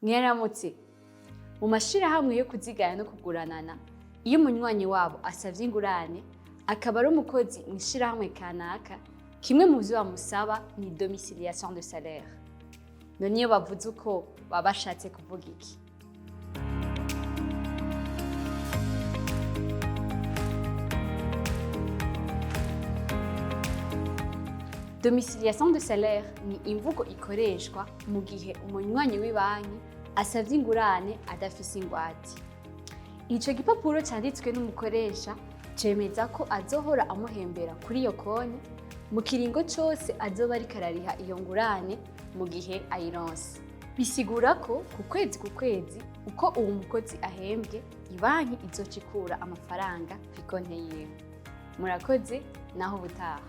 Mwaramutse. Mu mashirahamwe yo kuziganya no kuguranana, iyo umunywanyi wabo asavye ingurane, akaba ari umukozi mw'ishirahamwe kanaka, kimwe mu vyo bamusaba ni domiciliation de salaire. None iyo bavuze uko baba bashatse kuvuga iki? Domiciliation de salaire ni imvugo ikoreshwa mu gihe umunywanyi w'ibanki asavye ingurane adafise ingwate. Ico gipapuro canditswe n'umukoresha cemeza ko azohora amuhembera kuri iyo konti mu kiringo cose azoba ariko arariha iyo ngurane mu gihe ayironse. Bisigura ko ku kwezi uko uwo mukozi ahembwe, ibanki izoca ikura amafaranga kw'ikonti yiwe. Murakoze, naho ubutaha.